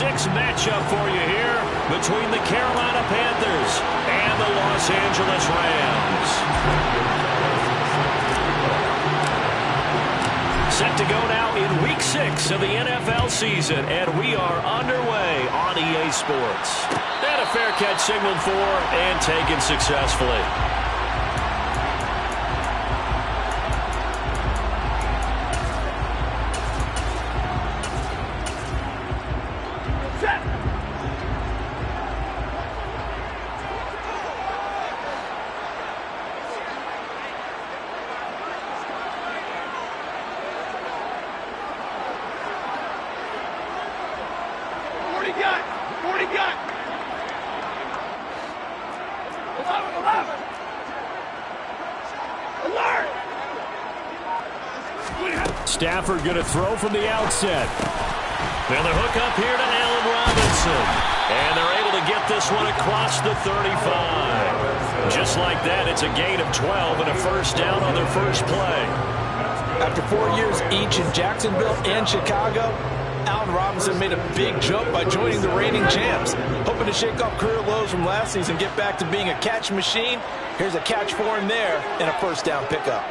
6 matchup for you here between the Carolina Panthers and the Los Angeles Rams. Set to go now in Week 6 of the NFL season, and we are underway on EA Sports. And a fair catch signaled for and taken successfully. Stafford going to throw from the outset. And the hook up here to Allen Robinson. And they're able to get this one across the 35. Just like that, it's a gain of 12 and a first down on their first play. After 4 years each in Jacksonville and Chicago, Allen Robinson made a big jump by joining the reigning champs. Hoping to shake off career lows from last season, get back to being a catch machine. Here's a catch for him there and a first down pickup.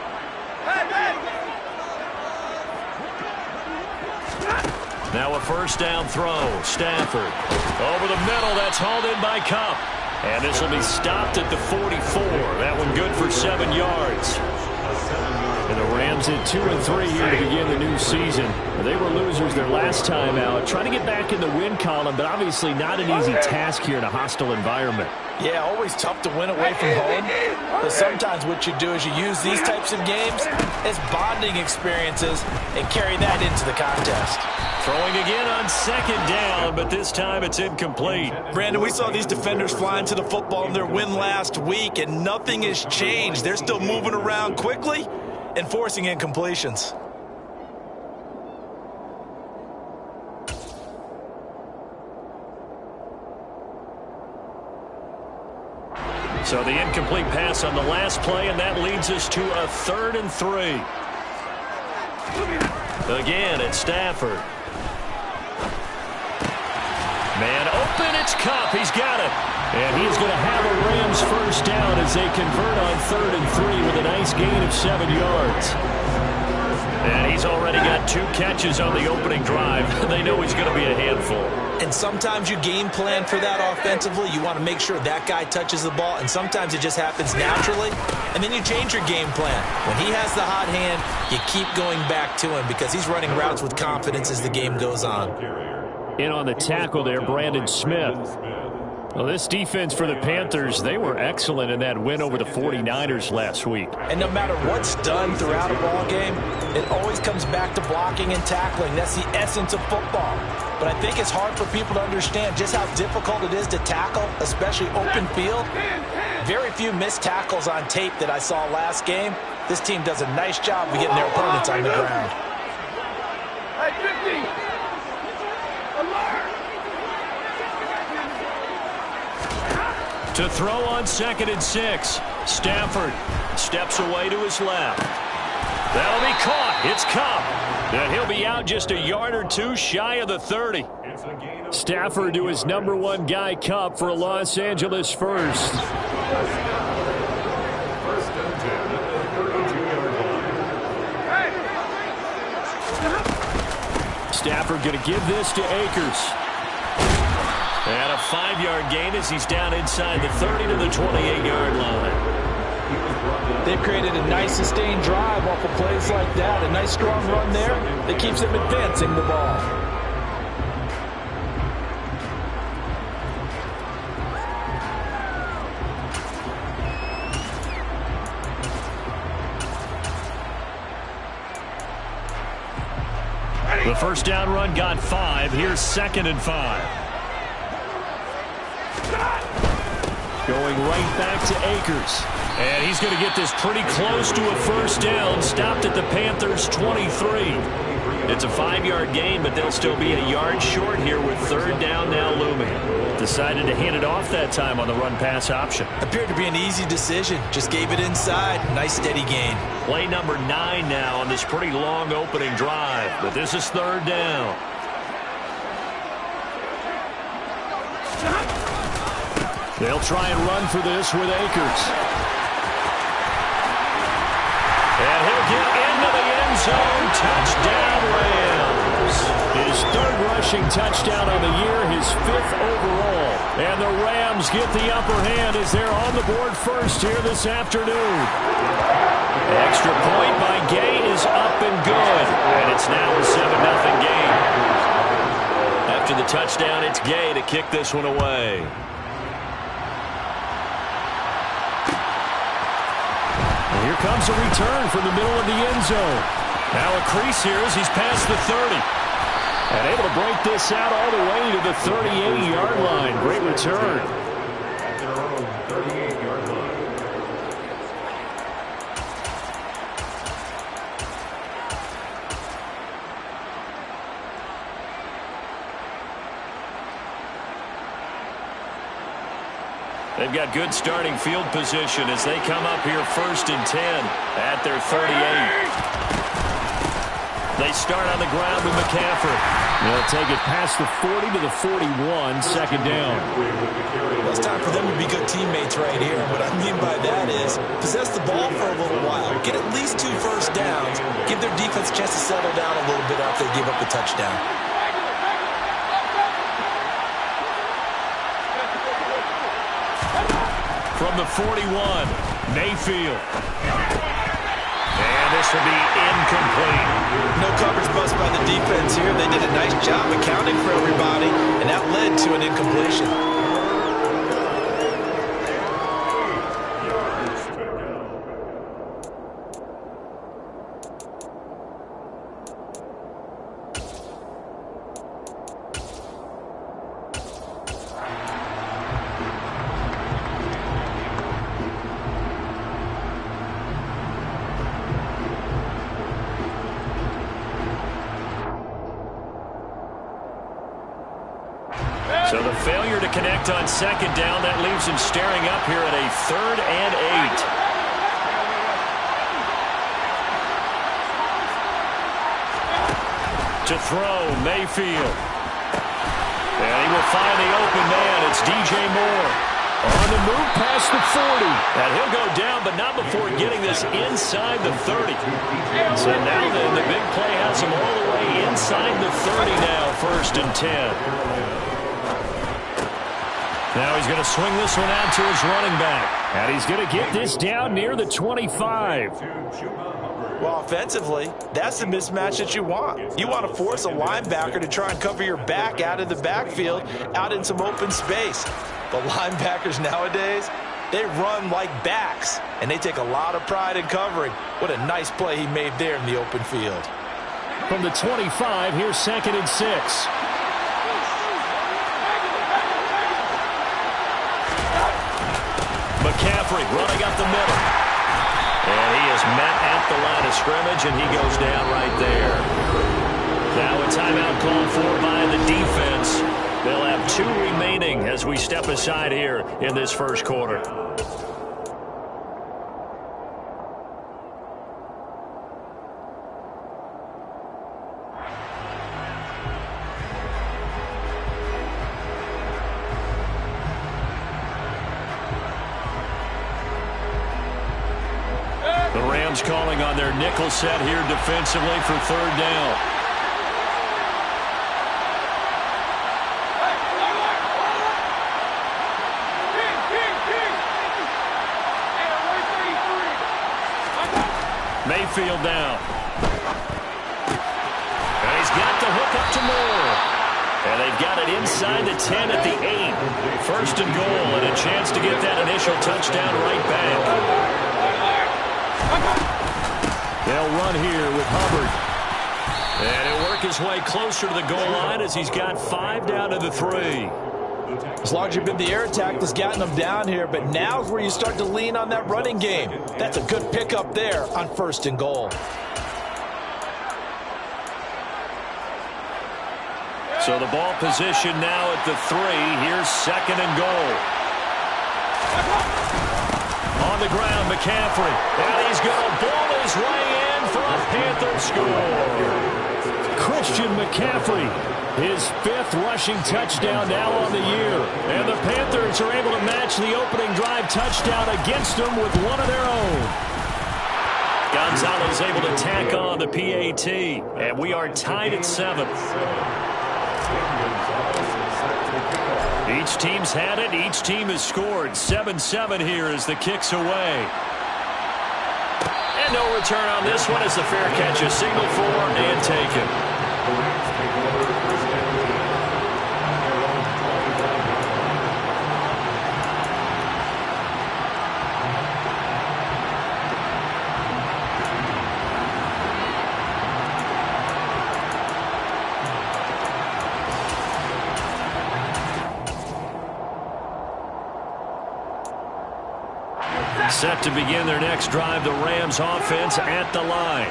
Now a first down throw. Stafford over the middle. That's hauled in by Kupp. And this will be stopped at the 44. That one good for 7 yards. And the Rams at 2-3 here to begin the new season. They were losers their last time out. Trying to get back in the win column, but obviously not an easy task here in a hostile environment. Yeah, always tough to win away from home. But sometimes what you do is you use these types of games as bonding experiences and carry that into the contest. Throwing again on second down, but this time it's incomplete. Brandon, we saw these defenders flying to the football in their win last week, and nothing has changed. They're still moving around quickly and forcing incompletions. So the incomplete pass on the last play, and that leads us to a 3rd and 3. Again, it's Stafford. Man open, it's Kupp. He's got it. And he's going to have a Rams first down as they convert on 3rd and 3 with a nice gain of 7 yards. And he's already got 2 catches on the opening drive. They know he's going to be a handful. And sometimes you game plan for that offensively. You want to make sure that guy touches the ball, and sometimes it just happens naturally. And then you change your game plan. When he has the hot hand, you keep going back to him because he's running routes with confidence as the game goes on. In on the tackle there, Brandon Smith. Well, this defense for the Panthers, they were excellent in that win over the 49ers last week. And no matter what's done throughout a ball game, it always comes back to blocking and tackling. That's the essence of football. But I think it's hard for people to understand just how difficult it is to tackle, especially open field. Very few missed tackles on tape that I saw last game. This team does a nice job of getting their opponents on the ground. To throw on 2nd and 6. Stafford steps away to his left. That'll be caught. It's Kupp. And he'll be out just a yard or 2 shy of the 30. Stafford to his #1 guy, Kupp, for a Los Angeles first. Stafford going to give this to Akers. And a 5-yard gain as he's down inside the 30 to the 28-yard line. They've created a nice sustained drive off of plays like that. A nice strong run there that keeps them advancing the ball. The first down run got 5. Here's 2nd and 5. Going right back to Akers. And he's going to get this pretty close to a first down. Stopped at the Panthers' 23. It's a 5-yard gain, but they'll still be a yard short here with 3rd down now looming. Decided to hand it off that time on the run-pass option. Appeared to be an easy decision. Just gave it inside. Nice steady gain. Play number 9 now on this pretty long opening drive. But this is 3rd down. They'll try and run for this with Akers. And he'll get into the end zone. Touchdown, Rams. His third rushing touchdown on the year, his fifth overall. And the Rams get the upper hand as they're on the board first here this afternoon. Extra point by Gay is up and good. And it's now a 7-0 game. After the touchdown, it's Gay to kick this one away. Here comes a return from the middle of the end zone. Now a crease here as he's past the 30. And able to break this out all the way to the 38-yard line. Great return. At their own 38-yard line. They've got good starting field position as they come up here 1st and 10 at their 38. They start on the ground with McCaffrey. They'll take it past the 40 to the 41, second down. Well, it's time for them to be good teammates right here. What I mean by that is possess the ball for a little while, get at least 2 first downs, give their defense a chance to settle down a little bit after they give up the touchdown. From the 41, Mayfield. And this will be incomplete. No coverage bust by the defense here. They did a nice job accounting for everybody, and that led to an incompletion. So the failure to connect on second down, that leaves him staring up here at a 3rd and 8. To throw, Mayfield. And he will find the open man. It's DJ Moore. On the move past the 40. And he'll go down, but not before getting this inside the 30. So now then, the big play has him all the way inside the 30 now, 1st and 10. Now he's going to swing this one out to his running back. And he's going to get this down near the 25. Well, offensively, that's the mismatch that you want. You want to force a linebacker to try and cover your back out of the backfield, out in some open space. The linebackers nowadays, they run like backs, and they take a lot of pride in covering. What a nice play he made there in the open field. From the 25, here's 2nd and 6. McCaffrey running up the middle. And he is met at the line of scrimmage, and he goes down right there. Now a timeout called for by the defense. They'll have 2 remaining as we step aside here in this first quarter. The Rams calling on their nickel set here defensively for 3rd down. Mayfield down. And he's got the hook up to Moore. And they've got it inside the 10 at the 8. 1st and goal, and a chance to get that initial touchdown right back. They'll run here with Hubbard. And he'll work his way closer to the goal line as he's got 5 down to the 3. As long as you've been the air attack that's gotten them down here, but now's where you start to lean on that running game. That's a good pickup there on 1st and goal. So the ball position now at the 3. Here's 2nd and goal. On the ground, McCaffrey. And he's going to ball his way in for a Panther score. Christian McCaffrey, his 5th rushing touchdown now on the year. And the Panthers are able to match the opening drive touchdown against them with one of their own. Gonzalez able to tack on the PAT, and we are tied at 7. Each team's had it. Each team has scored. 7-7 here as the kick's away. And no return on this one as the fair catch is signaled for and taken. Set to begin their next drive, the Rams offense at the line.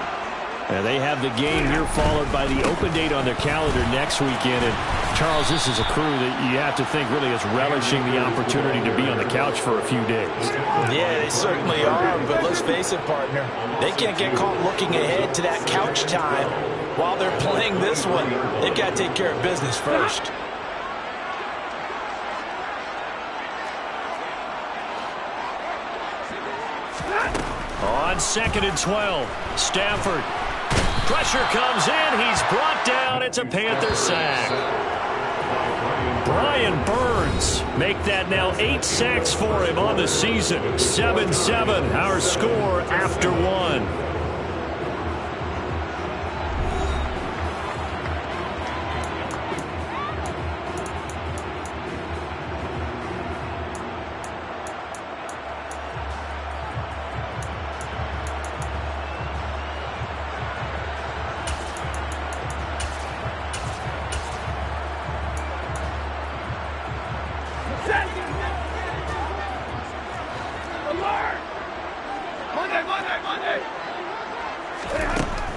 And they have the game here followed by the open date on their calendar next weekend. And Charles, this is a crew that you have to think really is relishing the opportunity to be on the couch for a few days. Yeah, they certainly are, but let's face it, partner. They can't get caught looking ahead to that couch time while they're playing this one. They've got to take care of business first. On 2nd and 12, Stafford. Pressure comes in. He's brought down. It's a Panther sack. Brian Burns make that now 8 sacks for him on the season. 7-7, our score after 1.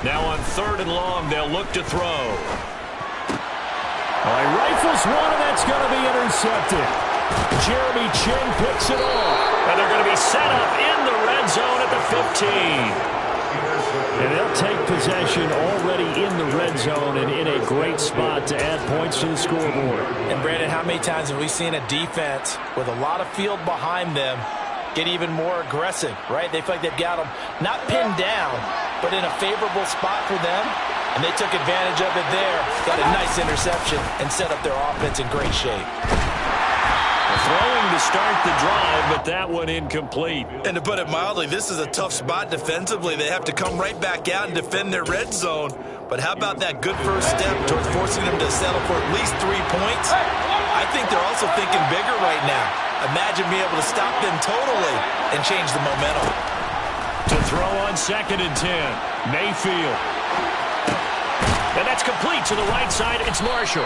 Now on 3rd and long, they'll look to throw. He rifles one, and that's going to be intercepted. Jeremy Chin picks it off. And they're going to be set up in the red zone at the 15. And they'll take possession already in the red zone and in a great spot to add points to the scoreboard. And, Brandon, how many times have we seen a defense with a lot of field behind them get even more aggressive, right? They feel like they've got them not pinned down, but in a favorable spot for them, and they took advantage of it there. Got a nice interception and set up their offense in great shape. Throwing to start the drive, but that one incomplete. And to put it mildly, this is a tough spot defensively. They have to come right back out and defend their red zone. But how about that good first step towards forcing them to settle for at least 3 points? I think they're also thinking bigger right now. Imagine being able to stop them totally and change the momentum. To throw on 2nd and 10, Mayfield. And that's complete to the right side. It's Marshall.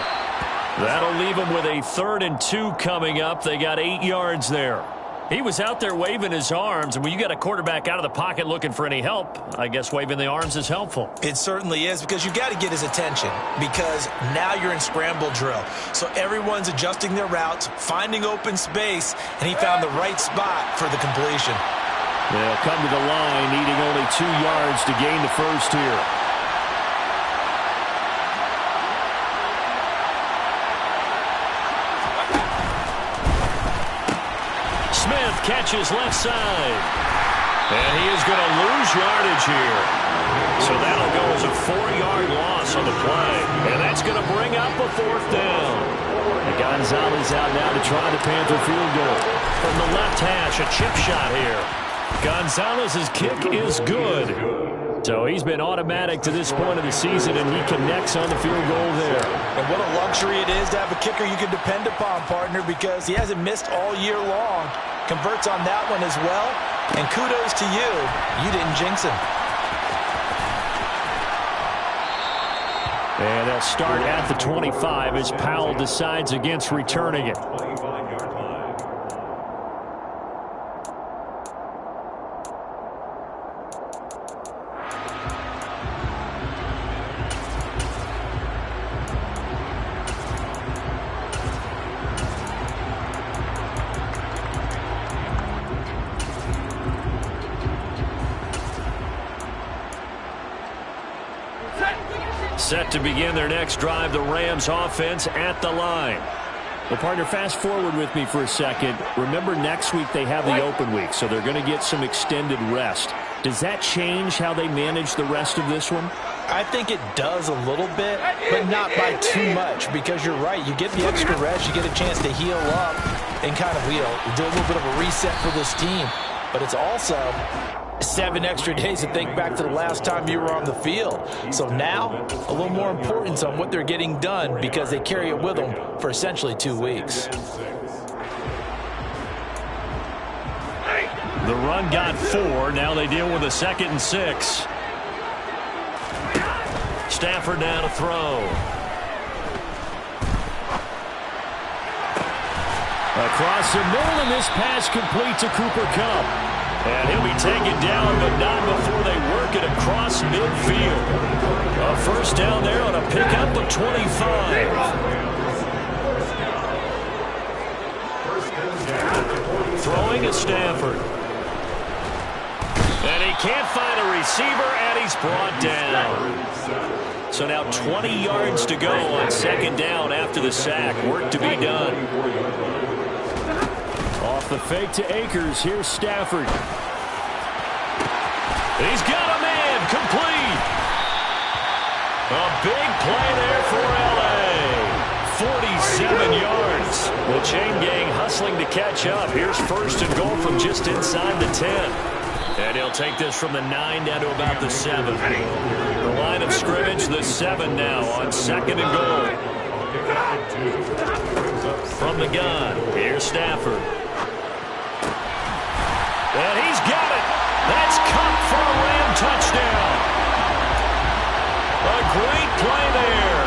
That'll leave them with a 3rd and 2 coming up. They got 8 yards there. He was out there waving his arms, and when you got a quarterback out of the pocket looking for any help, I guess waving the arms is helpful. It certainly is, because you got to get his attention, because now you're in scramble drill. So everyone's adjusting their routes, finding open space, and he found the right spot for the completion. They'll come to the line, needing only 2 yards to gain the first here. Smith catches left side. And he is going to lose yardage here. So that'll go as a 4-yard loss on the play. And that's going to bring up a 4th down. And Gonzalez out now to try the Panther field goal. From the left hash, a chip shot here. Gonzalez's kick is good. So he's been automatic to this point of the season, and he connects on the field goal there. And what a luxury it is to have a kicker you can depend upon, partner, because he hasn't missed all year long. Converts on that one as well. And kudos to you. You didn't jinx him. And they'll start at the 25 as Powell decides against returning it. set to begin their next drive, the Rams offense at the line. Well, partner, fast forward with me for a second. Remember, next week they have the open week, so they're going to get some extended rest. Does that change how they manage the rest of this one? I think it does a little bit, but not by too much, because you're right. You get the extra rest, you get a chance to heal up and kind of, do a little bit of a reset for this team. But it's also 7 extra days to think back to the last time you were on the field. So now, a little more importance on what they're getting done because they carry it with them for essentially 2 weeks. The run got 4. Now they deal with a 2nd and 6. Stafford now to throw. Across the middle, and this pass complete to Cooper Kupp. And he'll be taken down, but not before they work it across midfield. A first down there on a pickup of 25. Throwing is Stafford. And he can't find a receiver, and he's brought down. So now 20 yards to go on 2nd down after the sack. Work to be done. Off the fake to Akers. Here's Stafford. He's got a man complete. A big play there for L.A. 47 yards. The chain gang hustling to catch up. Here's 1st and goal from just inside the 10. And he'll take this from the 9 down to about the 7. The line of scrimmage, the 7 now on 2nd and goal. From the gun, here's Stafford. And he's got it. That's Kupp for a Ram touchdown. A great play there.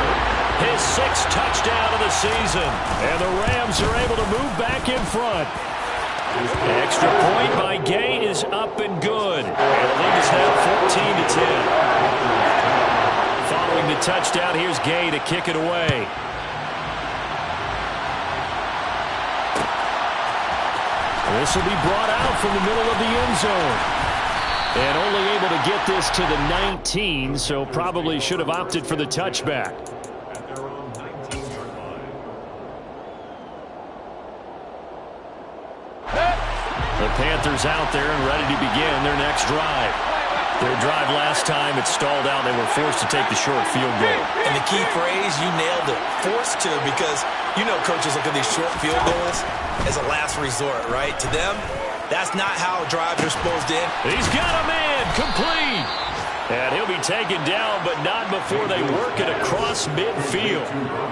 His 6th touchdown of the season. And the Rams are able to move back in front. Extra point by Gay is up and good. And the lead is now 14-10. Following the touchdown, here's Gay to kick it away. This will be brought out from the middle of the end zone. And only able to get this to the 19, so probably should have opted for the touchback. The Panthers out there and ready to begin their next drive. Their drive last time, it stalled out. They were forced to take the short field goal. And the key phrase, you nailed it, forced to, because coaches look at these short field goals as a last resort, right? To them, that's not how drives are supposed to end. He's got a man complete. And he'll be taken down, but not before they work it across midfield.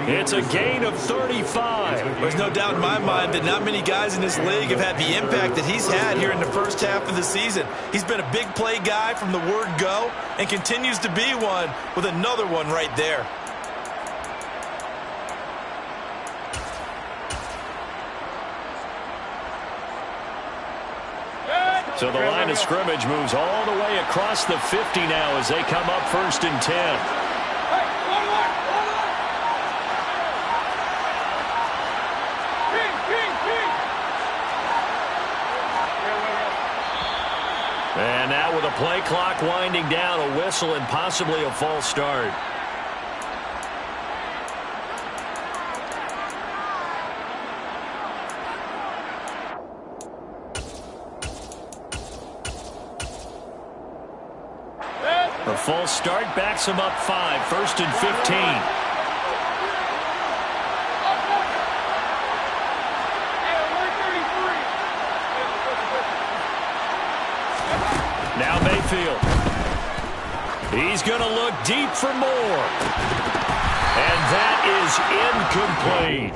It's a gain of 35. There's no doubt in my mind that not many guys in this league have had the impact that he's had here in the first half of the season. He's been a big play guy from the word go and continues to be one with another one right there. So the line of scrimmage moves all the way across the 50 now as they come up 1st and 10. And now with a play clock winding down, a whistle and possibly a false start. A false start backs him up 5, 1st and 15. Now Mayfield. He's going to look deep for more. And that is incomplete.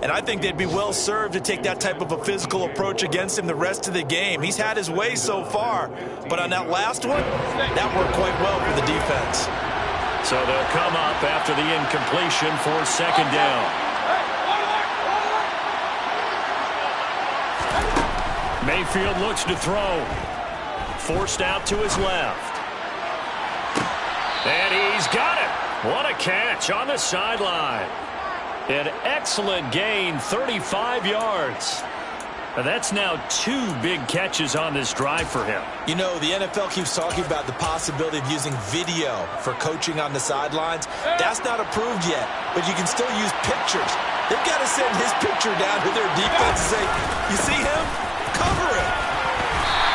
And I think they'd be well served to take that type of a physical approach against him the rest of the game. He's had his way so far, but on that last one, that worked quite well for the defense. So they'll come up after the incompletion for 2nd down. Mayfield looks to throw. Forced out to his left. And he's got it. What a catch on the sideline. An excellent gain, 35 yards. That's now 2 big catches on this drive for him. You know, the NFL keeps talking about the possibility of using video for coaching on the sidelines. That's not approved yet, but you can still use pictures. They've got to send his picture down to their defense and say, you see him? Cover him.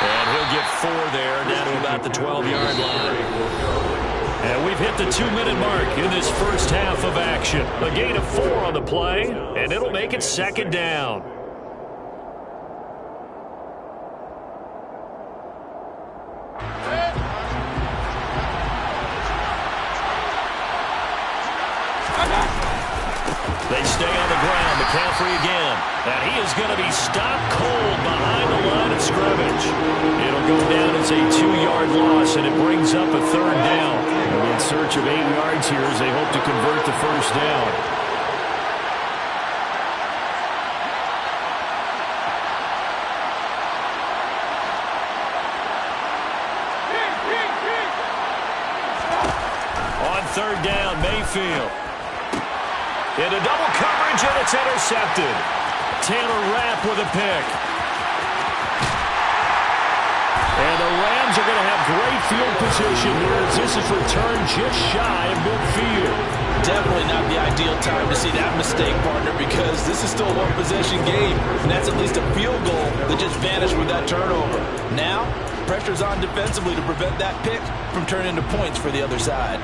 And he'll get 4 there, down to about the 12-yard line. And we've hit the 2-minute mark in this first half of action. A gain of 4 on the play, and it'll make it 2nd down. They stay on the ground. McCaffrey again. And he is going to be stopped cold behind the line of scrimmage. It'll go down as a 2-yard loss, and it brings up a 3rd down. And in search of 8 yards here as they hope to convert the first down. On 3rd down, Mayfield. Into double coverage, and it's intercepted. Taylor Rapp with a pick. And the Rams are going to have great field position here as this is returned just shy of midfield. Definitely not the ideal time to see that mistake, partner, because this is still a one-possession game, and that's at least a field goal that just vanished with that turnover. Now, pressure's on defensively to prevent that pick from turning into points for the other side.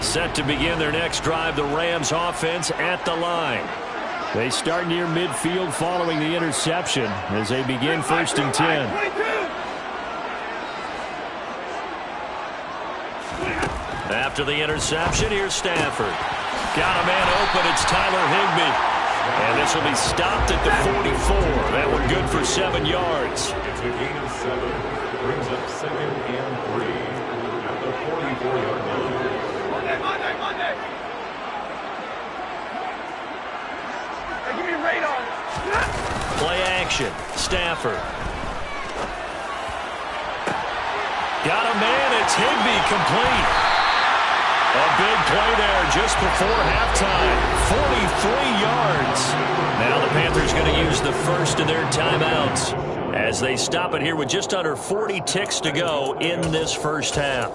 Set to begin their next drive, the Rams offense at the line. They start near midfield following the interception as they begin 1st and 10. After the interception, here's Stafford. Got a man open, it's Tyler Higbee. And this will be stopped at the 44. That one good for 7 yards. It's a gain of 7. Brings up 2nd and 3 at the 44-yard line. Monday. Hey, give me a radar. Play action. Stafford. Got a man. It's Higbee complete. A big play there just before halftime. 43 yards. Now the Panthers going to use the first of their timeouts as they stop it here with just under 40 ticks to go in this first half.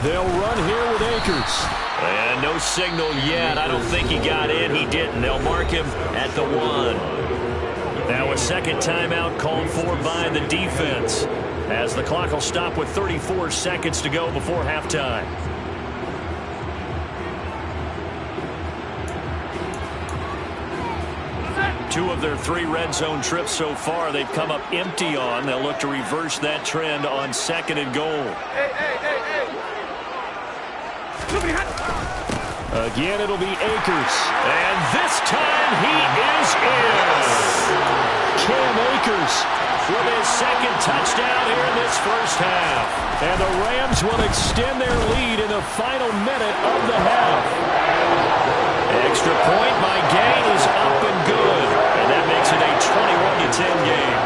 They'll run here with Akers. And no signal yet. I don't think he got in. He didn't. They'll mark him at the 1. Now a second timeout called for by the defense as the clock will stop with 34 seconds to go before halftime. Two of their 3 red zone trips so far they've come up empty on. They'll look to reverse that trend on 2nd and goal. Again, it'll be Akers. And this time he is in. Cam Akers with his 2nd touchdown here in this first half. And the Rams will extend their lead in the final minute of the half. Extra point by Gay is up and good. And that makes it a 21-10 game.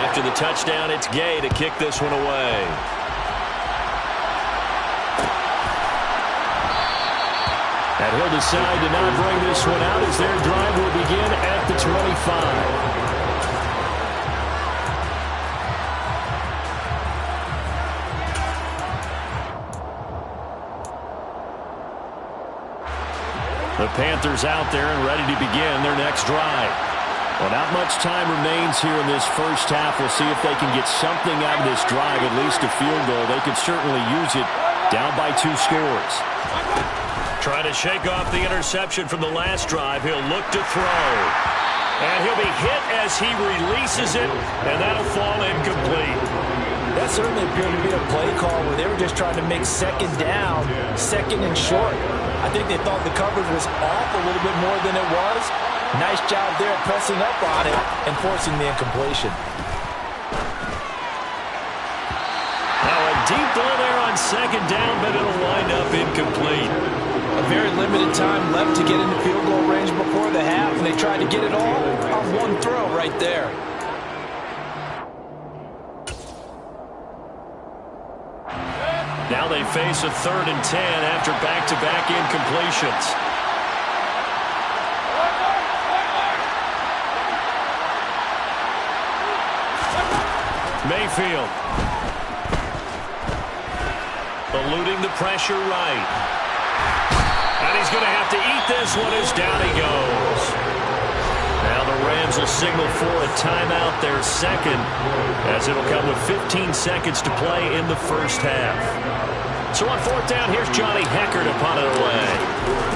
After the touchdown, it's Gay to kick this one away. And he'll decide to not bring this one out as their drive will begin at the 25. The Panthers out there and ready to begin their next drive. Well, not much time remains here in this first half. We'll see if they can get something out of this drive, at least a field goal. They could certainly use it down by 2 scores. Trying to shake off the interception from the last drive. He'll look to throw. And he'll be hit as he releases it, and that'll fall incomplete. That certainly appeared to be a play call where they were just trying to make 2nd down, 2nd and short. I think they thought the coverage was off a little bit more than it was. Nice job there pressing up on it and forcing the incompletion. Now a deep ball there on 2nd down, but it'll wind up incomplete. A very limited time left to get into field goal range before the half, and they tried to get it all on excellent throw right there. Now they face a 3rd and 10 after back-to-back incompletions. Mayfield. Eluding the pressure right. And he's going to have to eat this one as down he goes. Now the Rams will signal for a timeout, their second, as it'll come with 15 seconds to play in the first half. So on 4th down, here's Johnny Hecker to punt it away.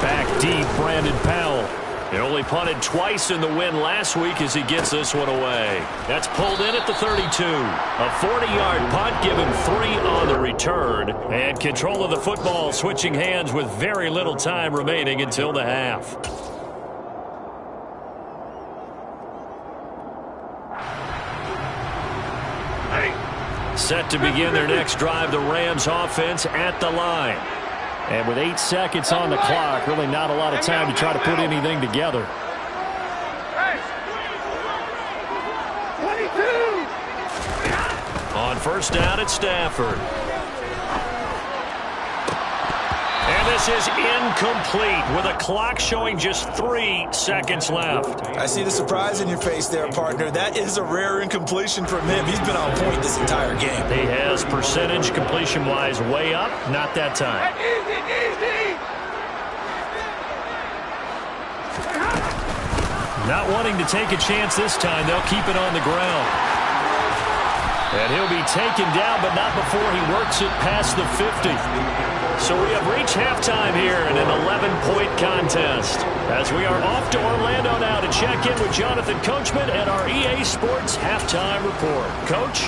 Back deep, Brandon Powell. He only punted twice in the win last week as he gets this one away. That's pulled in at the 32. A 40-yard punt given 3 on the return. And control of the football switching hands with very little time remaining until the half. Set to begin their next drive, the Rams offense at the line. And with 8 seconds on the clock, really not a lot of time to try to put anything together. 22. On 1st down at Stafford. And this is incomplete with a clock showing just 3 seconds left. I see the surprise in your face there, partner. That is a rare incompletion from him. He's been on point this entire game. He has percentage completion-wise way up. Not that time. Not wanting to take a chance this time. They'll keep it on the ground. And he'll be taken down, but not before he works it past the 50. So we have reached halftime here in an 11-point contest. As we are off to Orlando now to check in with Jonathan Coachman and our EA Sports Halftime Report. Coach?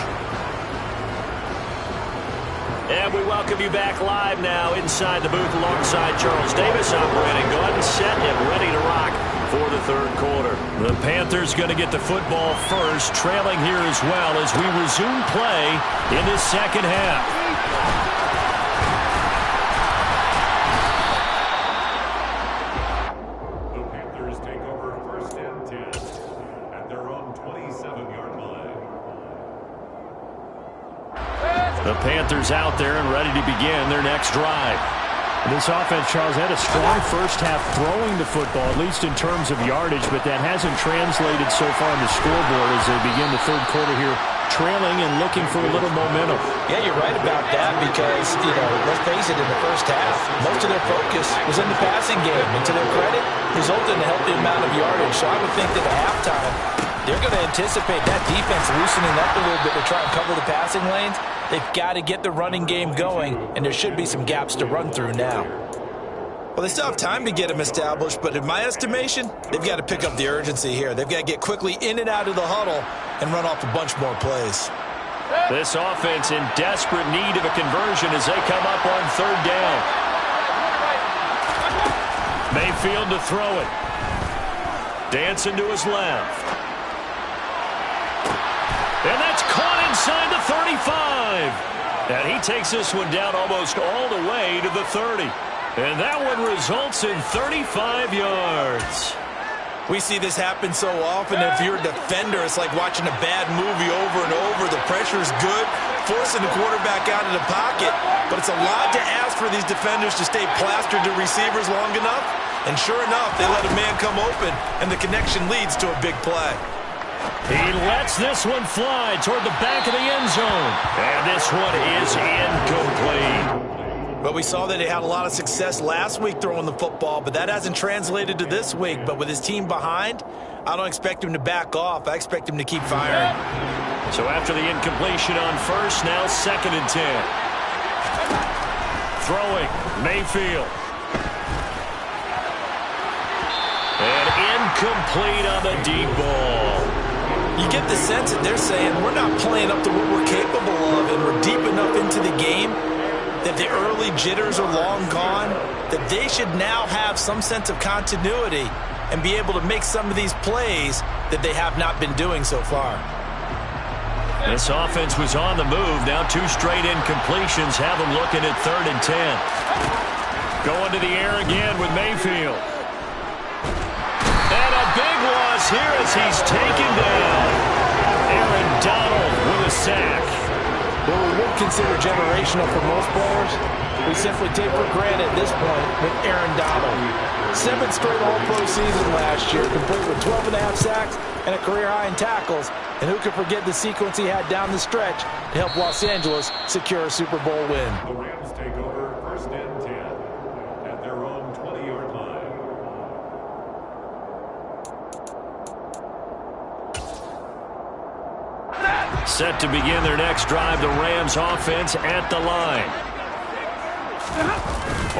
And we welcome you back live now inside the booth alongside Charles Davis. I'm Brandon Gordon, set and ready to rock for the 3rd quarter. The Panthers going to get the football first, trailing here as well as we resume play in this second half. The Panthers out there and ready to begin their next drive. This offense, Charles, had a strong first half throwing the football, at least in terms of yardage, but that hasn't translated so far on the scoreboard as they begin the 3rd quarter here, trailing and looking for a little momentum. Yeah, you're right about that because, let's face it, in the first half, most of their focus was in the passing game. And to their credit, resulted in a healthy amount of yardage. So I would think that at halftime, they're going to anticipate that defense loosening up a little bit to try and cover the passing lanes. They've got to get the running game going, and there should be some gaps to run through now. Well, they still have time to get them established, but in my estimation, they've got to pick up the urgency here. They've got to get quickly in and out of the huddle and run off a bunch more plays. This offense in desperate need of a conversion as they come up on 3rd down. Mayfield to throw it. Dancing to his left. And that's caught inside the 35. And he takes this one down almost all the way to the 30. And that one results in 35 yards. We see this happen so often. If you're a defender, it's like watching a bad movie over and over. The pressure is good, forcing the quarterback out of the pocket. But it's a lot to ask for these defenders to stay plastered to receivers long enough. And sure enough, they let a man come open, and the connection leads to a big play. He lets this one fly toward the back of the end zone. And this one is incomplete. But we saw that he had a lot of success last week throwing the football, but that hasn't translated to this week. But with his team behind, I don't expect him to back off. I expect him to keep firing. So after the incompletion on 1st, now 2nd and 10. Throwing, Mayfield. And incomplete on the deep ball. You get the sense that they're saying we're not playing up to what we're capable of, and we're deep enough into the game that the early jitters are long gone, that they should now have some sense of continuity and be able to make some of these plays that they have not been doing so far. This offense was on the move. Now 2 straight incompletions have them looking at 3rd and 10. Going to the air again with Mayfield. And a big one is here as he's taken down. Aaron Donald with a sack. What we would consider generational for most players, we simply take for granted at this point with Aaron Donald. 7th straight All-Pro season last year, complete with 12.5 sacks and a career high in tackles. And who could forget the sequence he had down the stretch to help Los Angeles secure a Super Bowl win. The Rams take over 1st and 10 at their own 20-yard line. Set to begin their next drive, the Rams offense at the line.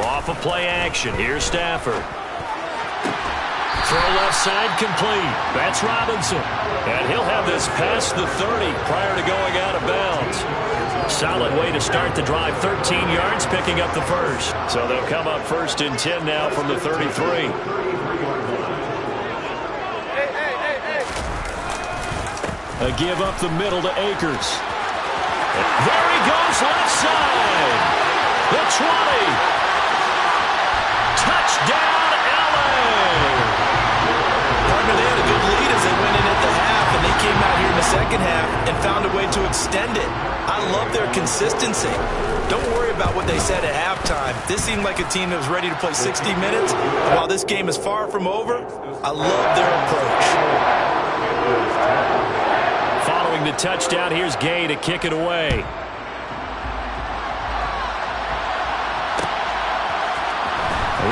Off of play action, here's Stafford. Throw left side complete. That's Robinson. And he'll have this past the 30 prior to going out of bounds. Solid way to start the drive. 13 yards, picking up the first. So they'll come up 1st and 10 now from the 33. A give up the middle to Akers. There he goes, left side. The 20. Touchdown, LA. Partner, they had a good lead as they went in at the half, and they came out here in the second half and found a way to extend it. I love their consistency. Don't worry about what they said at halftime. This seemed like a team that was ready to play 60 minutes. While this game is far from over, I love their approach. Following the touchdown, here's Gay to kick it away.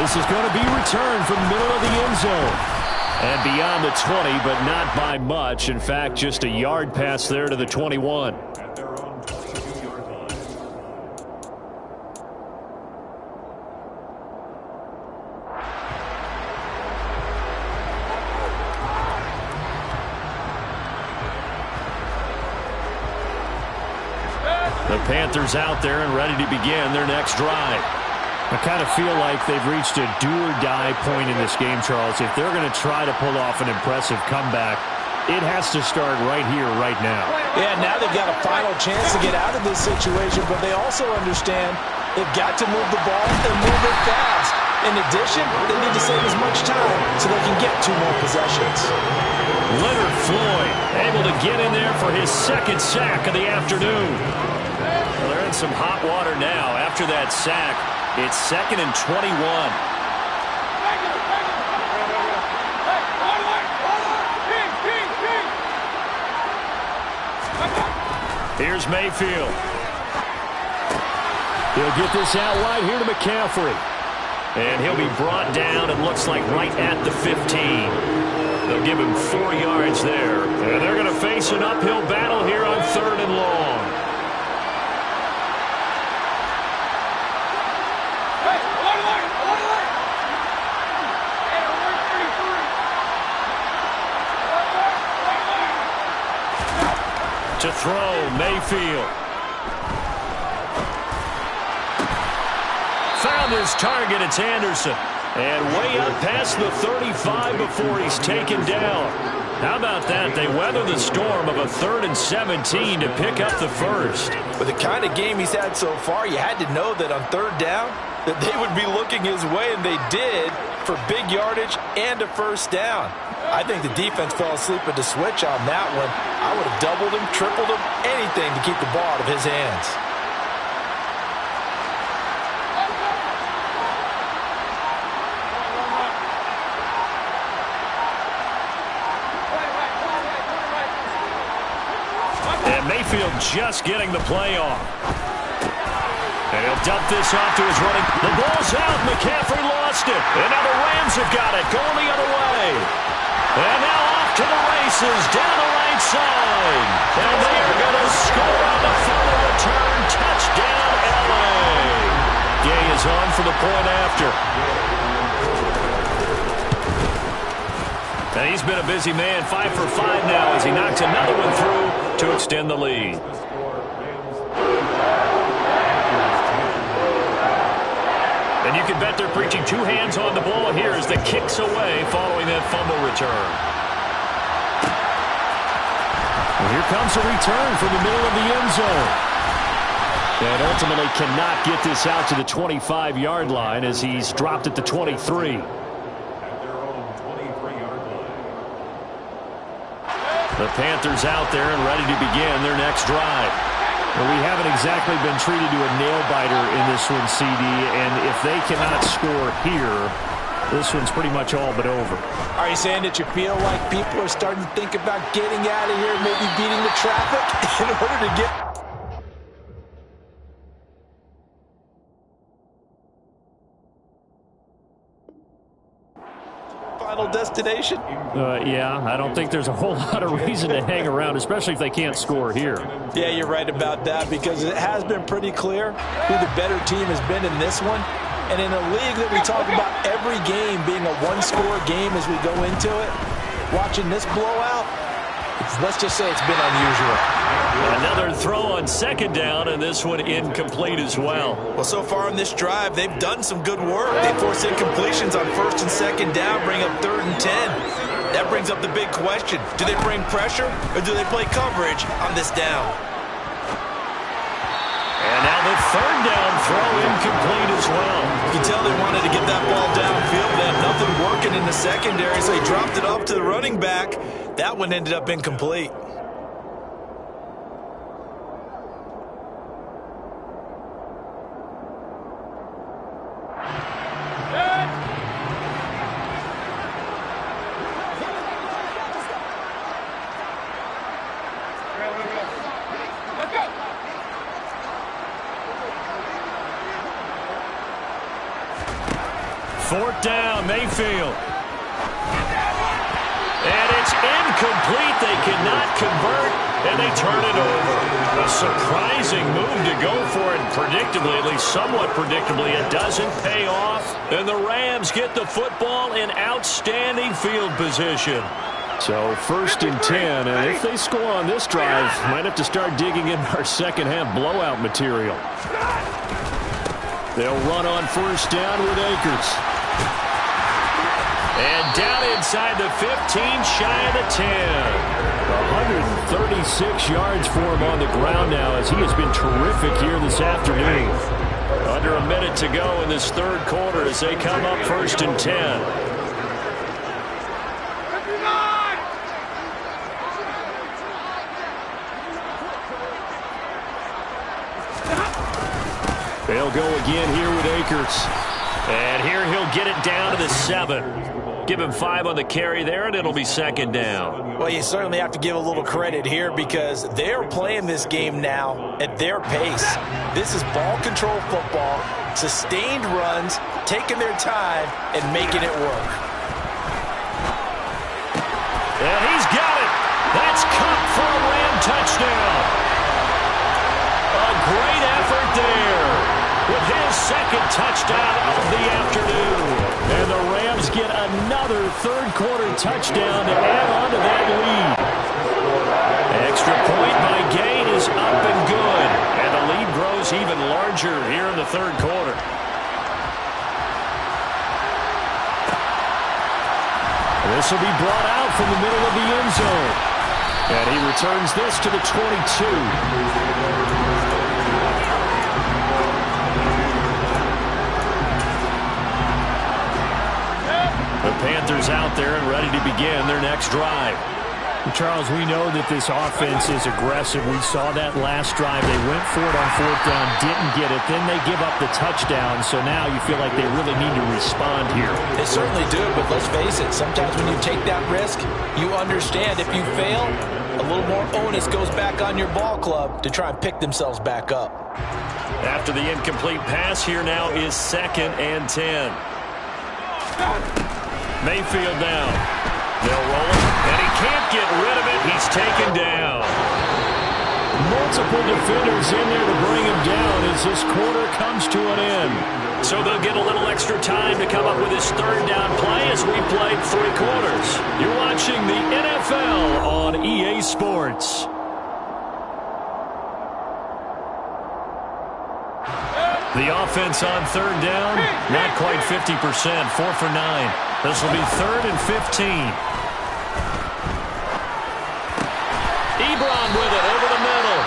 This is going to be returned from the middle of the end zone. And beyond the 20, but not by much. In fact, just a yard pass there to the 21. At their own 22-yard line. The Panthers out there and ready to begin their next drive. I kind of feel like they've reached a do-or-die point in this game, Charles. If they're going to try to pull off an impressive comeback, it has to start right here, right now. Yeah, now they've got a final chance to get out of this situation, but they also understand they've got to move the ball and move it fast. In addition, they need to save as much time so they can get 2 more possessions. Leonard Floyd able to get in there for his 2nd sack of the afternoon. Well, they're in some hot water now after that sack. It's 2nd and 21. Here's Mayfield. He'll get this out wide here to McCaffrey. And he'll be brought down, it looks like, right at the 15. They'll give him 4 yards there. And they're going to face an uphill battle here on 3rd and long. To throw, Mayfield. Found his target, it's Anderson. And way up past the 35 before he's taken down. How about that? They weather the storm of a 3rd and 17 to pick up the first. With the kind of game he's had so far, you had to know that on 3rd down, that they would be looking his way, and they did, for big yardage and a first down. I think the defense fell asleep at the switch on that one. I would have doubled him, tripled him, anything to keep the ball out of his hands. And Mayfield just getting the play off. And he'll dump this off to his running. The ball's out. McCaffrey lost it. And now the Rams have got it. Going the other way. And now off to the races. Down the right side. And they are going to score on the fumble return. Touchdown, LA. Gay is on for the point after. And he's been a busy man. 5 for 5 now as he knocks another one through to extend the lead. And you can bet they're preaching 2 hands on the ball here as the kicks away following that fumble return. Well, here comes a return from the middle of the end zone. And ultimately cannot get this out to the 25-yard line as he's dropped at the 23. At their own 23-yard line. The Panthers out there and ready to begin their next drive. Well, we haven't exactly been treated to a nail-biter in this one, CD, and if they cannot score here, this one's pretty much all but over. Are you saying that you feel like people are starting to think about getting out of here, maybe beating the traffic in order to get... final destination? Yeah, I don't think there's a whole lot of reason to hang around, especially if they can't score here. Yeah, you're right about that, because it has been pretty clear who the better team has been in this one. And in a league that we talk about every game being a one-score game as we go into it, watching this blowout, let's just say it's been unusual. Another throw on second down, and this one incomplete as well. Well, so far in this drive, they've done some good work. They force incompletions on first and second down, bring up 3rd and 10. That brings up the big question. Do they bring pressure, or do they play coverage on this down? And now the 3rd down throw incomplete as well. You can tell they wanted to get that ball downfield. They had nothing working in the secondary, so he dropped it off to the running back. That one ended up incomplete. Fourth down, Mayfield. And it's incomplete. They cannot convert, and they turn it over. A surprising move to go for it, and predictably, at least somewhat predictably, it doesn't pay off. And the Rams get the football in outstanding field position. So 1st and 10, and if they score on this drive, might have to start digging in our second-half blowout material. They'll run on 1st down with Akers. And down inside the 15, shy of the 10. 136 yards for him on the ground now, as he has been terrific here this afternoon. Under a minute to go in this 3rd quarter as they come up 1st and 10. They'll go again here with Akers. And here he'll get it down to the 7. Give him 5 on the carry there, and it'll be 2nd down. Well, you certainly have to give a little credit here, because they're playing this game now at their pace. This is ball control football, sustained runs, taking their time, and making it work. And he's got it. That's Cup for a Ram touchdown. A great effort there with his 2nd touchdown of the afternoon. And the Rams get another 3rd quarter touchdown to add on to that lead. Extra point by Gain is up and good. And the lead grows even larger here in the 3rd quarter. This will be brought out from the middle of the end zone. And he returns this to the 22. The Panthers out there and ready to begin their next drive. Charles, we know that this offense is aggressive. We saw that last drive. They went for it on 4th down, didn't get it. Then they give up the touchdown. So now you feel like they really need to respond here. They certainly do, but let's face it. Sometimes when you take that risk, you understand if you fail, a little more onus goes back on your ball club to try and pick themselves back up. After the incomplete pass, here now is 2nd and 10. Mayfield now. They'll roll it, and he can't get rid of it. He's taken down. Multiple defenders in there to bring him down as this quarter comes to an end. So they'll get a little extra time to come up with his 3rd down play as we played 3 quarters. You're watching the NFL on EA Sports. The offense on 3rd down, not quite 50%, 4 for 9. This will be 3rd and 15. Ebron with it over the middle.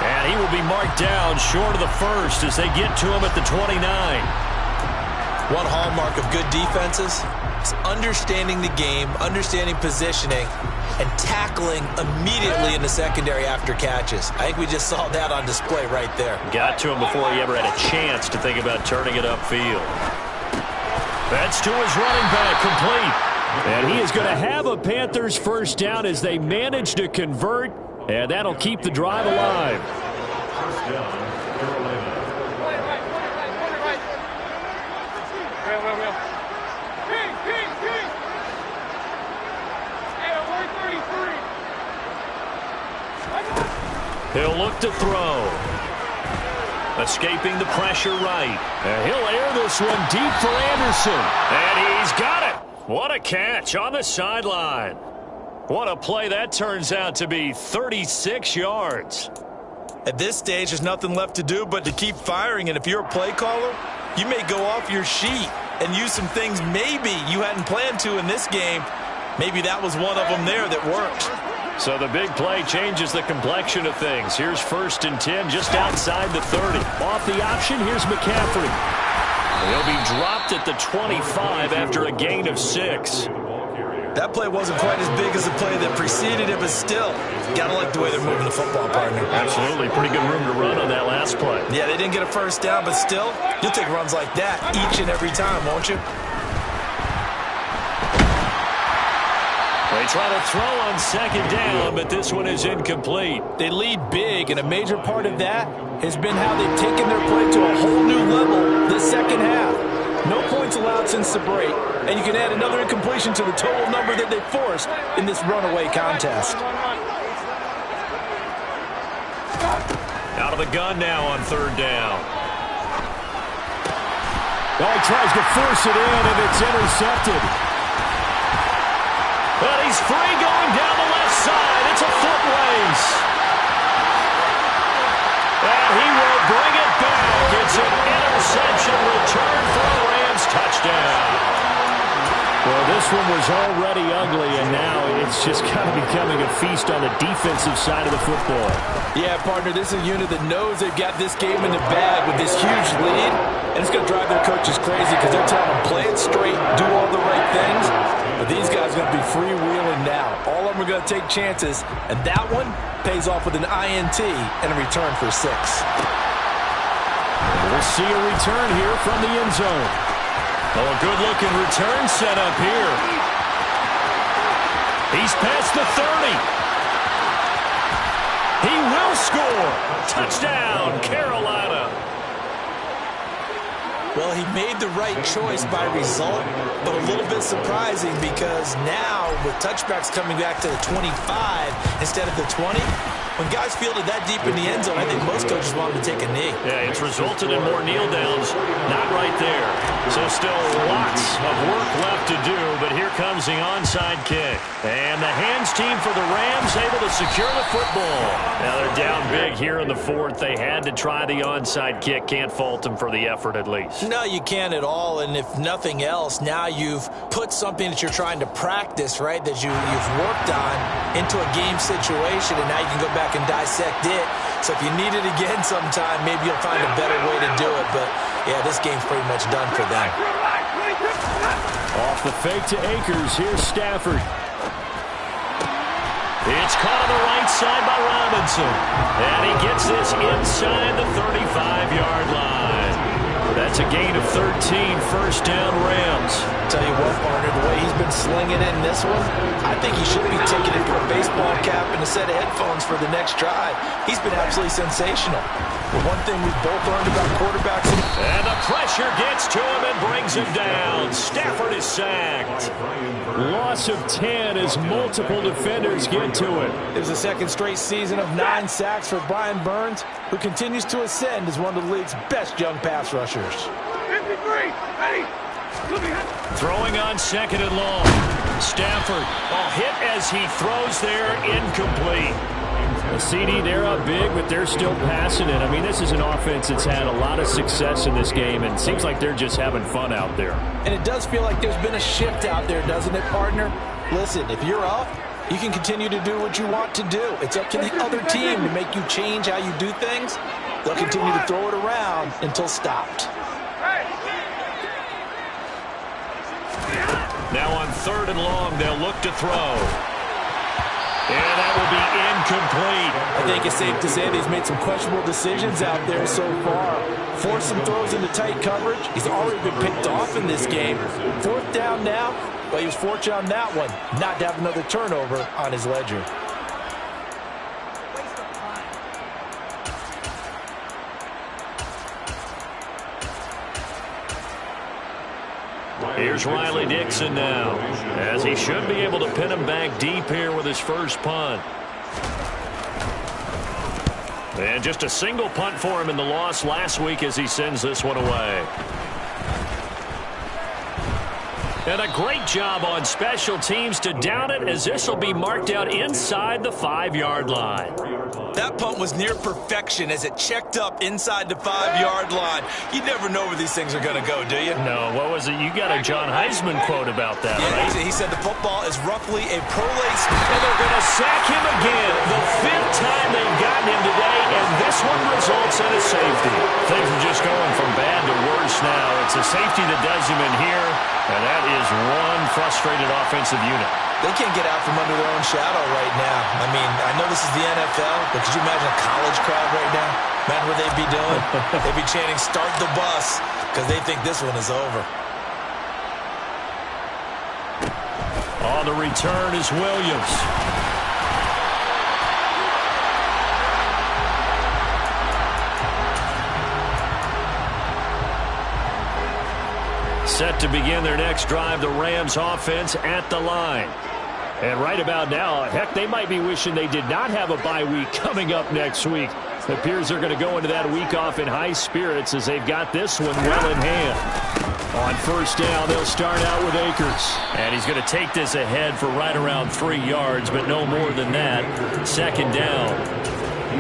And he will be marked down short of the 1st as they get to him at the 29. One hallmark of good defenses, takes understanding the game, understanding positioning, and tackling immediately in the secondary after catches. I think we just saw that on display right there. Got to him before he ever had a chance to think about turning it upfield. That's to his running back, complete. And he is going to have a Panthers first down as they manage to convert, and that'll keep the drive alive. First down, Carolina. He'll look to throw. Escaping the pressure right. And he'll air this one deep for Anderson. And he's got it. What a catch on the sideline. What a play that turns out to be. 36 yards. At this stage, there's nothing left to do but to keep firing. And if you're a play caller, you may go off your sheet and use some things maybe you hadn't planned to in this game. Maybe that was one of them there that worked. So the big play changes the complexion of things. Here's 1st and 10 just outside the 30. Off the option, here's McCaffrey. He'll be dropped at the 25 after a gain of 6. That play wasn't quite as big as the play that preceded it, but still, gotta like the way they're moving the football, partner. Absolutely. Pretty good room to run on that last play. Yeah, they didn't get a first down, but still, you'll take runs like that each and every time, won't you? They try to throw on 2nd down, but this one is incomplete. They lead big, and a major part of that has been how they've taken their play to a whole new level this second half. No points allowed since the break, and you can add another incompletion to the total number that they forced in this runaway contest. Out of the gun now on 3rd down. Oh, he tries to force it in, and it's intercepted. But he's free going down the left side. It's a foot race. And he will bring it back. It's an interception return for a Rams touchdown. Well, this one was already ugly, and now it's just kind of becoming a feast on the defensive side of the football. Yeah, partner, this is a unit that knows they've got this game in the bag with this huge lead, and it's going to drive their coaches crazy because they're telling them play it straight, do all the right things. But these guys are going to be freewheeling now. All of them are going to take chances, and that one pays off with an INT and a return for 6. We'll see a return here from the end zone. Oh, a good-looking return set up here. He's past the 30. He will score. Touchdown, Carolina. Well, he made the right choice by result, but a little bit surprising because now with touchbacks coming back to the 25 instead of the 20, when guys fielded that deep in the end zone, I think most coaches want them to take a knee. Yeah, it's resulted in more kneel downs. Not right there. So still lots of work left to do, but here comes the onside kick. And the hands team for the Rams able to secure the football. Now they're down big here in the 4th. They had to try the onside kick. Can't fault them for the effort at least. No, you can't at all, and if nothing else, now you've put something that you're trying to practice, right, that you've worked on into a game situation, and now you can go back and dissect it. So if you need it again sometime, maybe you'll find a better way to do it. But, yeah, this game's pretty much done for them. Off the fake to Akers. Here's Stafford. It's caught on the right side by Robinson. And he gets this inside the 35-yard line. That's a gain of 13, 1st down Rams. Tell you what, partner, the way he's been slinging it in this one, I think he should be ticketed for a baseball cap and a set of headphones for the next drive. He's been absolutely sensational. But one thing we've both learned about quarterbacks... And the pressure gets to him and brings him down. Stafford is sacked. Loss of 10 as multiple defenders get to it. It was the 2nd straight season of 9 sacks for Brian Burns, who continues to ascend as one of the league's best young pass rushers. 53, ready. Throwing on 2nd and long. Stafford, hit as he throws there, incomplete. The CD, they're up big, but they're still passing it. I mean, this is an offense that's had a lot of success in this game, and it seems like they're just having fun out there. And it does feel like there's been a shift out there, doesn't it, partner? Listen, if you're up, you can continue to do what you want to do. It's up to the other team to make you change how you do things. They'll continue to throw it around until stopped. Now 3rd and long. They'll look to throw. And that will be incomplete. I think it's safe to say that he's made some questionable decisions out there so far. Forced some throws into tight coverage. He's already been picked off in this game. 4th down now, but he was fortunate on that one not to have another turnover on his ledger. Here's Riley Dixon now, as he should be able to pin him back deep here with his first punt. And just a single punt for him in the loss last week as he sends this one away. And a great job on special teams to down it, as this will be marked out inside the 5-yard line. That punt was near perfection as it checked up inside the 5-yard line. You never know where these things are going to go, do you? No, what was it? You got a John Heisman quote about that, yeah, right? He said the football is roughly a pro-lace. And they're going to sack him again. The 5th time they've gotten him today, and this one results in a safety. Things are just going from bad to worse now. It's a safety that does him in here, and that is one frustrated offensive unit. They can't get out from under their own shadow right now. I mean, I know this is the NFL, but could you imagine a college crowd right now? Imagine what they'd be doing. They'd be chanting, "Start the bus," because they think this one is over. On the return is Williams. Set to begin their next drive, the Rams offense at the line. And right about now, heck, they might be wishing they did not have a bye week coming up next week. It appears they're going to go into that week off in high spirits as they've got this one well in hand. On 1st down, they'll start out with Akers. And he's going to take this ahead for right around 3 yards, but no more than that. 2nd down.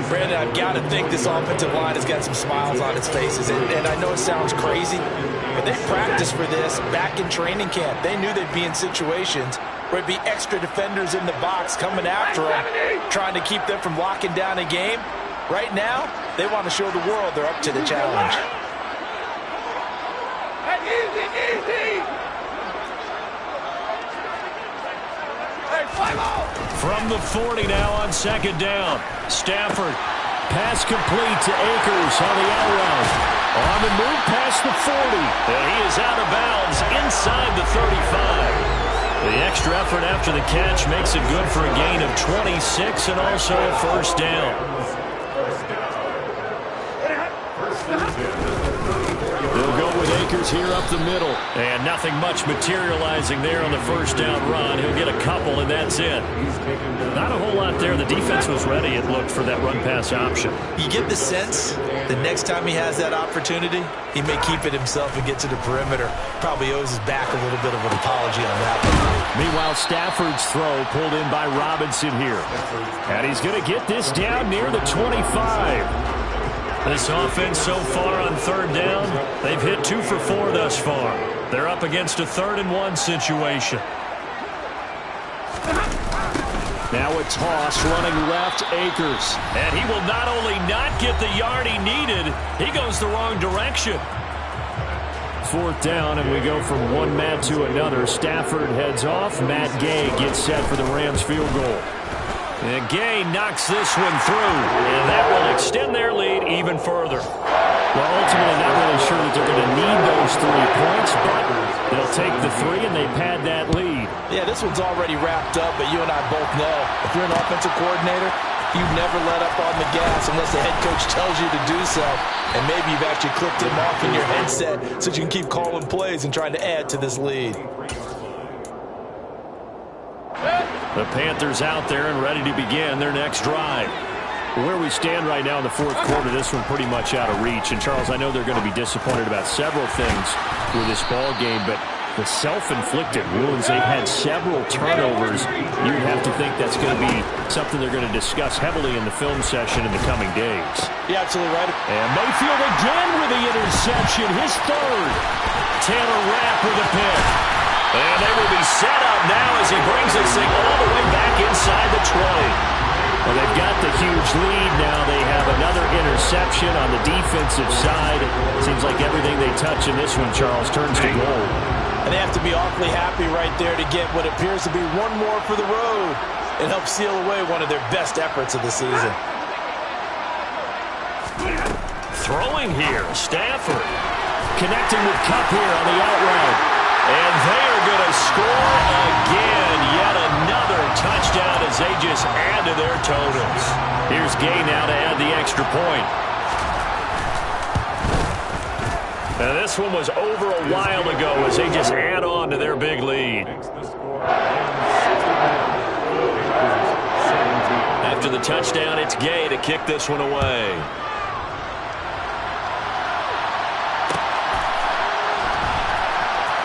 Brandon, I've got to think this offensive line has got some smiles on its faces. And I know it sounds crazy, but they practiced for this back in training camp. They knew they'd be in situations where it'd be extra defenders in the box coming after them, trying to keep them from locking down a game. Right now, they want to show the world they're up to the challenge. From the 40 now on 2nd down. Stafford, pass complete to Akers on the out route. On the move past the 40. And he is out of bounds inside the 35. The extra effort after the catch makes it good for a gain of 26 and also a 1st down. They'll go with Akers here up the middle. And nothing much materializing there on the 1st down run. He'll get a couple, and that's it. Not a whole lot there. The defense was ready, it looked, for that run-pass option. You get the sense the next time he has that opportunity, he may keep it himself and get to the perimeter. Probably owes his back a little bit of an apology on that one. Meanwhile, Stafford's throw pulled in by Robinson here. And he's going to get this down near the 25. This offense so far on 3rd down, they've hit 2 for 4 thus far. They're up against a 3rd and 1 situation. Now a toss running left, Akers. And he will not only not get the yard he needed, he goes the wrong direction. 4th down, and we go from one Matt to another. Stafford heads off. Matt Gay gets set for the Rams field goal. And Gay knocks this one through, and that will extend their lead even further. Well, ultimately, not really sure that they're going to need those 3 points, but they'll take the 3, and they pad that lead. Yeah, this one's already wrapped up, but you and I both know if you're an offensive coordinator, you never let up on the gas unless the head coach tells you to do so. And maybe you've actually clicked him off in your headset so you can keep calling plays and trying to add to this lead. The Panthers out there and ready to begin their next drive. Where we stand right now in the 4th quarter, this one pretty much out of reach. And, Charles, I know they're going to be disappointed about several things with this ball game, but the self-inflicted wounds, they've had several turnovers. You'd have to think that's going to be something they're going to discuss heavily in the film session in the coming days. Yeah, absolutely right. And Mayfield again with the interception, his 3rd. Taylor Rapp with a pick. And they will be set up now as he brings this thing all the way back inside the 20. Well, they've got the huge lead now. They have another interception on the defensive side. It seems like everything they touch in this one, Charles, turns to gold. And they have to be awfully happy right there to get what appears to be one more for the road and help seal away one of their best efforts of the season. Throwing here, Stafford. Connecting with Kupp here on the out route. And they are going to score again. Yet another touchdown as they just add to their totals. Here's Gay now to add the extra point. Now this one was over a while ago as they just add on to their big lead. After the touchdown, it's Gay to kick this one away.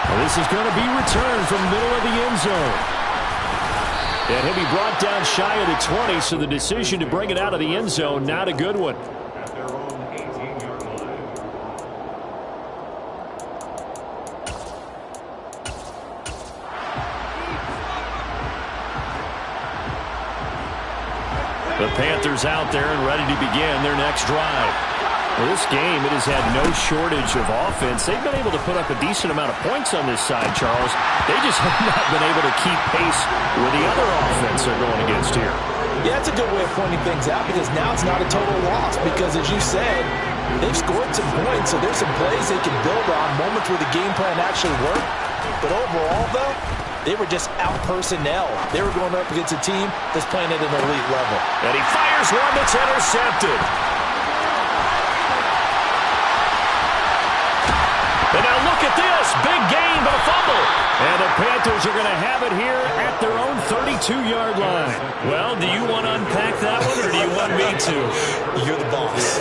Well, this is going to be returned from the middle of the end zone. And he'll be brought down shy of the 20, so the decision to bring it out of the end zone, not a good one. At their own 18-yard line. The Panthers out there and ready to begin their next drive. Well, this game, it has had no shortage of offense. They've been able to put up a decent amount of points on this side, Charles. They just have not been able to keep pace with the other offense they're going against here. Yeah, that's a good way of pointing things out because now it's not a total loss because, as you said, they've scored some points, so there's some plays they can build on, moments where the game plan actually worked. But overall, though, they were just out-personnel. They were going up against a team that's playing at an elite level. And he fires one that's intercepted. And now look at this. Big gain, but a fumble. And the Panthers are going to have it here at their own 32-yard line. Well, do you want to unpack that one, or do you want me to? You're the boss.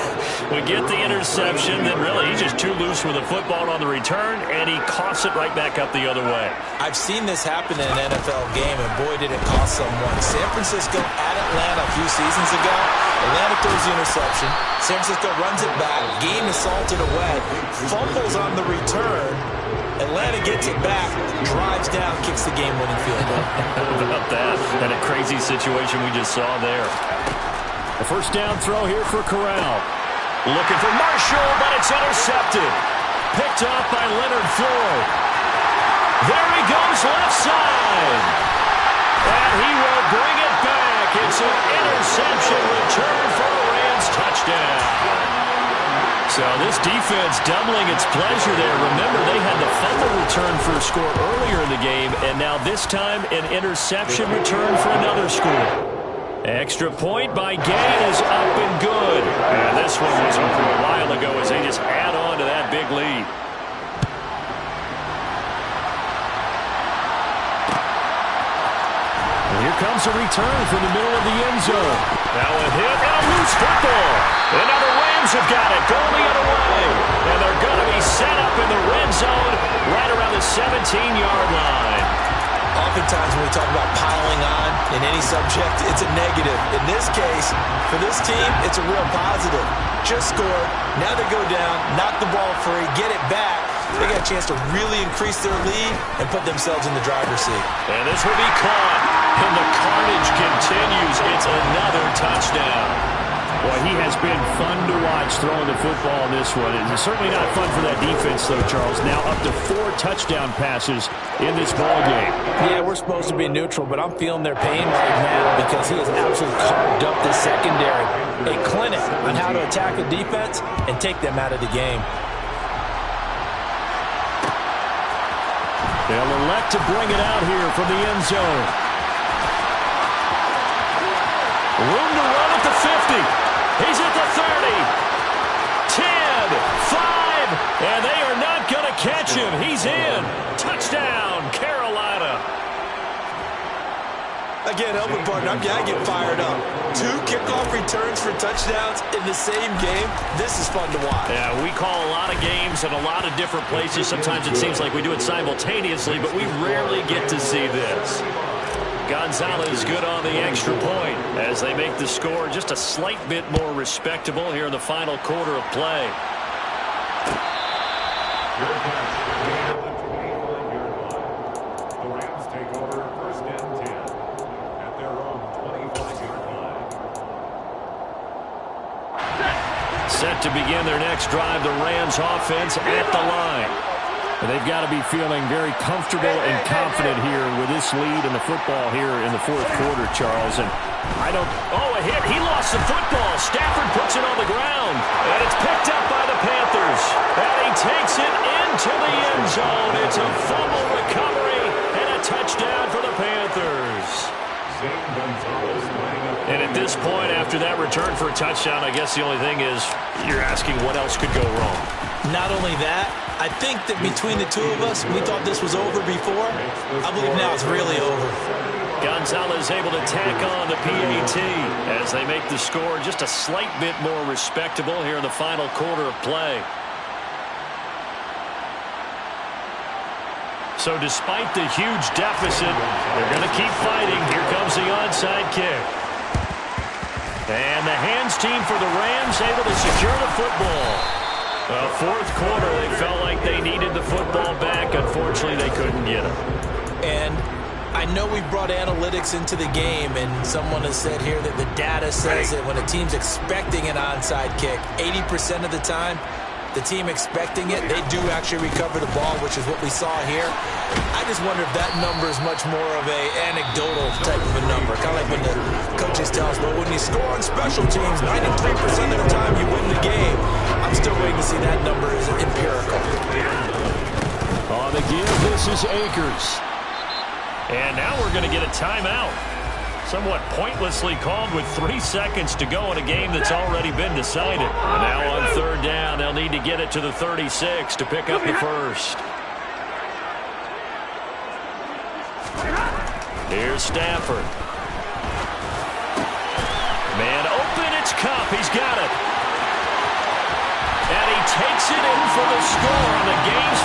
We get the interception, then really he's just too loose with the football on the return, and he coughs it right back up the other way. I've seen this happen in an NFL game, and boy, did it cost someone. San Francisco at Atlanta a few seasons ago. Atlanta throws the interception. San Francisco runs it back. Game is salted away. Fumbles on the return. Atlanta gets it back, drives down, kicks the game-winning field goal. How about that? And a crazy situation we just saw there. A first down throw here for Corral. Looking for Marshall, but it's intercepted. Picked up by Leonard Floyd. There he goes, left side. And he will bring it back. It's an interception return for a Rams touchdown. So this defense doubling its pleasure there. Remember, they had the fumble return for a score earlier in the game, and now this time an interception return for another score. Extra point by Gay is up and good. And this one was over a while ago as they just add on to that big lead. And here comes a return from the middle of the end zone. Now a hit and a loose football. And now the Rams have got it, going the other way. And they're going to be set up in the red zone right around the 17-yard line. Oftentimes when we talk about piling on in any subject, it's a negative. In this case, for this team, it's a real positive. Just scored. Now they go down, knock the ball free, get it back. They got a chance to really increase their lead and put themselves in the driver's seat. And this will be caught. And the carnage continues. It's another touchdown. Boy, he has been fun to watch throwing the football in this one. It's certainly not fun for that defense, though, Charles. Now up to 4 touchdown passes in this ballgame. Yeah, we're supposed to be neutral, but I'm feeling their pain right now because he has absolutely carved up this secondary. A clinic on how to attack a defense and take them out of the game. They'll elect to bring it out here from the end zone. Room to run at the 50. He's at the 30. 10, 5, and they are not going to catch him. He's in. Touchdown, Carolina. Again, help me, partner. I get fired up. 2 kickoff returns for touchdowns in the same game. This is fun to watch. Yeah, we call a lot of games in a lot of different places. Sometimes it seems like we do it simultaneously, but we rarely get to see this. Gonzalez good on the extra point as they make the score just a slight bit more respectable here in the final quarter of play. Good catch. Gain at the 25-yard line. The Rams take over first and 10 at their own 25-yard line. Set to begin their next drive, the Rams offense at the line. They've got to be feeling very comfortable and confident here with this lead in the football here in the fourth quarter, Charles. And Oh, a hit. He lost the football. Stafford puts it on the ground. And it's picked up by the Panthers. And he takes it into the end zone. It's a fumble recovery and a touchdown for the Panthers. And at this point, after that return for a touchdown, I guess the only thing is you're asking what else could go wrong. Not only that, I think that between the two of us, we thought this was over before. I believe now it's really over. Gonzalez able to tack on the PAT as they make the score just a slight bit more respectable here in the final quarter of play. So despite the huge deficit, they're going to keep fighting. Here comes the onside kick. And the hands team for the Rams able to secure the football. Fourth quarter, they felt like they needed the football back. Unfortunately, they couldn't get it. And I know we brought analytics into the game, and someone has said here that the data says that when a team's expecting an onside kick, 80% of the time, the team expecting it, they do actually recover the ball, which is what we saw here. I just wonder if that number is much more of a anecdotal type of a number. Kind of like when the coaches tell us, well, when you score on special teams, 93% of the time you win the game. I'm still waiting to see that number is empirical. On the give, this is Akers. And now we're going to get a timeout. Somewhat pointlessly called with 3 seconds to go in a game that's already been decided. And now on third down, they'll need to get it to the 36 to pick up the first. Here's Stafford. Man open, it's Cup. He's got it. And he takes it in for the score on the game's